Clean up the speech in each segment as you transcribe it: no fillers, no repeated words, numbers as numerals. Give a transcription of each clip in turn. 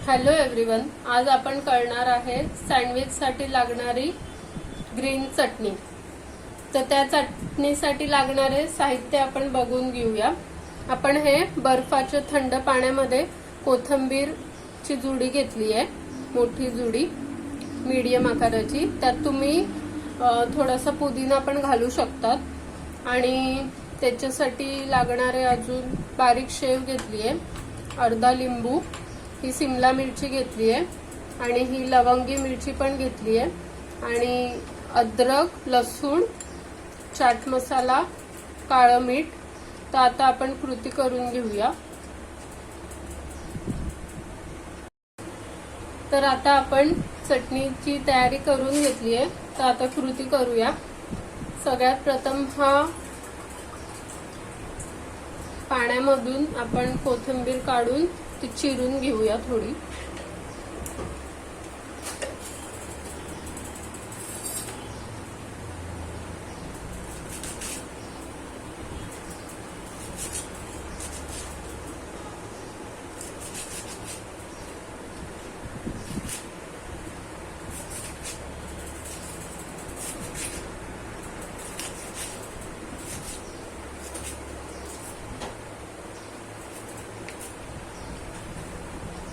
Hello everyone, आज आपण करणार आहे सँडविचसाठी लागणारी ग्रीन चटणी। तर त्या चटणीसाठी लागणारे साहित्य आपण बघून घेऊया। आपण हे बर्फाच्या थंड पाण्यामध्ये कोथिंबीरची जुडी घेतली आहे, मोठी जुडी मीडियम आकाराची। त्यात तुम्ही थोडासा पुदिना पण घालू शकतात आणि त्याच्यासाठी लागणारे अजून बारीक शेव घेतली आहे, अर्धा लिंबू, ही सिमला मिरची घेतली आहे आणि ही लवंगी मिरची पण घेतली आहे आणि अद्रक, लसूण, चाट मसाला, काळं मीठ। तर आता आपण कृती करून घेऊया। तर आता आपण चटणीची तयारी करून घेतली आहे, तर आता कृती करूया। सगळ्यात प्रथम हा पाण्यामधून आपण कोथिंबीर काढून ती चिरून घेऊया थोडी।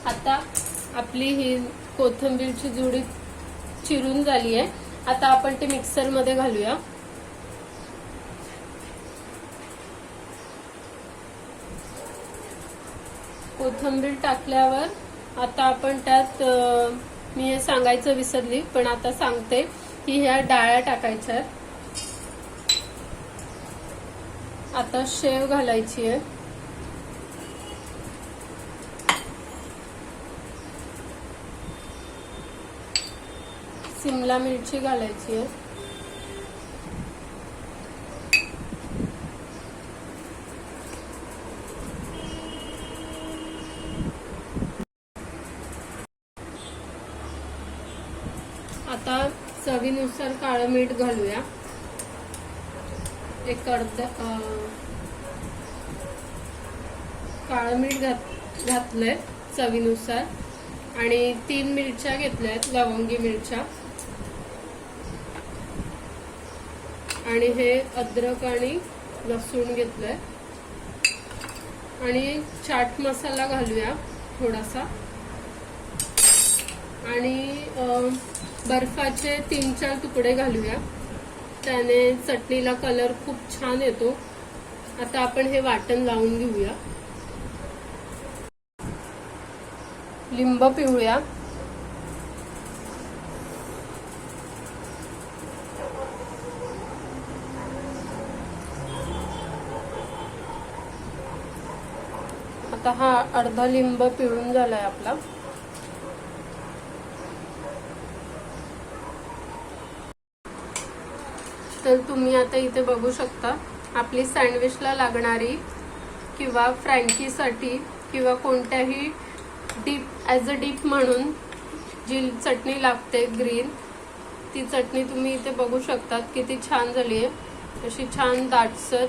आता आपली ही कोथिंबीरची जुडी चिरून झाली आहे। आता आपण ते मिक्सर मध्ये घालूया। कोथिंबीर टाकल्यावर आता आपण त्यात मी हे सांगायचं विसरली, पण आता सांगते की ह्या डाळ्या टाकायच्या। आता शेव घालायची आहे, सिमला मिरची घालायची आहे, आता चवीनुसार काळं मीठ घालूया। एक अर्धा काळं मीठ घातलंय चवीनुसार आणि 3 मिरच्या घेतल्यात, लवंगी मिरच्या, आणि हे अद्रक आणि लसूण घेतलंय आणि चाट मसाला घालूया थोडासा आणि बर्फाचे 3-4 तुकडे घालूया, त्याने चटणीला कलर खूप छान येतो। आता आपण हे वाटण लावून घेऊया। लिंब पिळूया, आता हा अर्धा लिंब पिळून झालाय आपला। तर तुम्ही आता इथे बघू शकता आपली सँडविचला लागणारी किंवा फ्रँकीसाठी किंवा कोणत्याही डीप ॲज अ डीप म्हणून जी चटणी लागते ग्रीन, ती चटणी तुम्ही इथे बघू शकता किती छान झाली आहे। अशी छान दाटसर,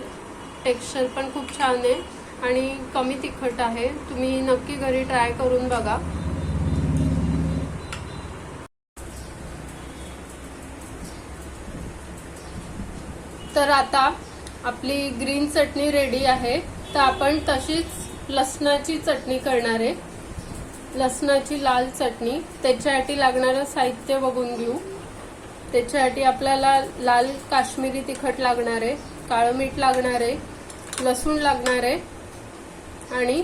टेक्स्चर पण खूप छान आहे आणि कमी तिखट आहे। तुम्ही नक्की घरी ट्राय करून बघा। तर आता आपली ग्रीन चटणी रेडी आहे। तर आपण तशीच लसणाची चटणी करणार आहे, लसणाची लाल चटणी। त्याच्यासाठी लागणारं साहित्य बघून घेऊ। त्याच्यासाठी आपल्याला लाल काश्मीरी तिखट लागणार आहे, काळं मीठ लागणार आहे, लसूण लागणार आहे आणि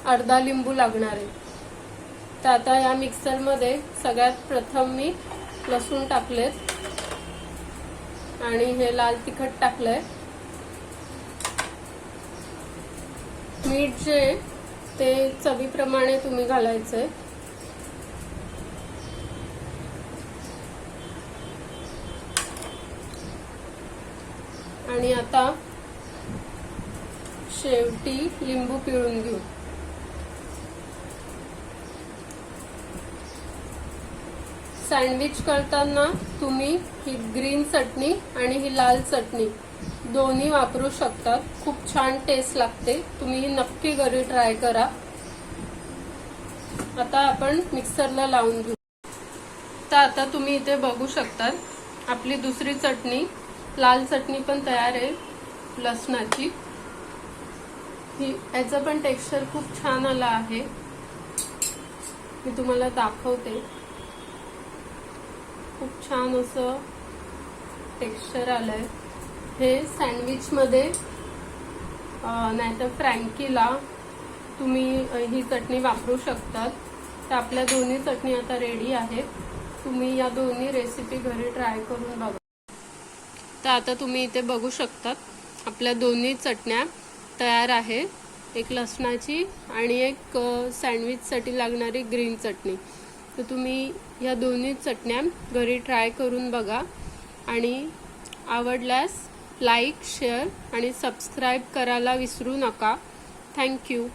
अर्धा लिंबू लागणार आहे। तर आता या मिक्सरमध्ये सगळ्यात प्रथम मी लसूण टाकलेत आणि हे लाल तिखट टाकलंय। मीठ जे ते चवीप्रमाणे तुम्ही घालायचंय। आणि आता शेवटी लिंबू पिळून घेऊ। सँडविच करताना तुम्ही ही ग्रीन चटणी आणि ही लाल चटणी दोन्ही वापरू शकता। खूप छान टेस्ट लागते, तुम्ही नक्की घरी ट्राय करा। आता आपण मिक्सरला लावून घेऊ। तर आता तुम्ही इथे बघू शकतात आपली दुसरी चटणी, लाल चटणी पण तयार आहे लसणाची। याचं पण टेक्स्चर खूप छान आला आहे, मी तुम्हाला दाखवते। खूप छान असं टेक्स्चर आलंय। हे सँडविच मध्ये नाहीतर फ्रँकीला तुम्ही ही चटणी वापरू शकतात। तर आपल्या दोन्ही चटणी आता रेडी आहेत, तुम्ही या दोन्ही रेसिपी घरी ट्राय करून बघा। तर आता तुम्ही इथे बघू शकतात आपल्या दोन्ही चटण्या तयार आहे, एक लसणाची आणि एक सँडविचसाठी लागणारी ग्रीन चटणी। तर तुम्ही या दोन्ही चटण्या घरी ट्राय करून बघा आणि आवडल्यास लाईक, शेअर आणि सबस्क्राईब करायला विसरू नका। थँक्यू।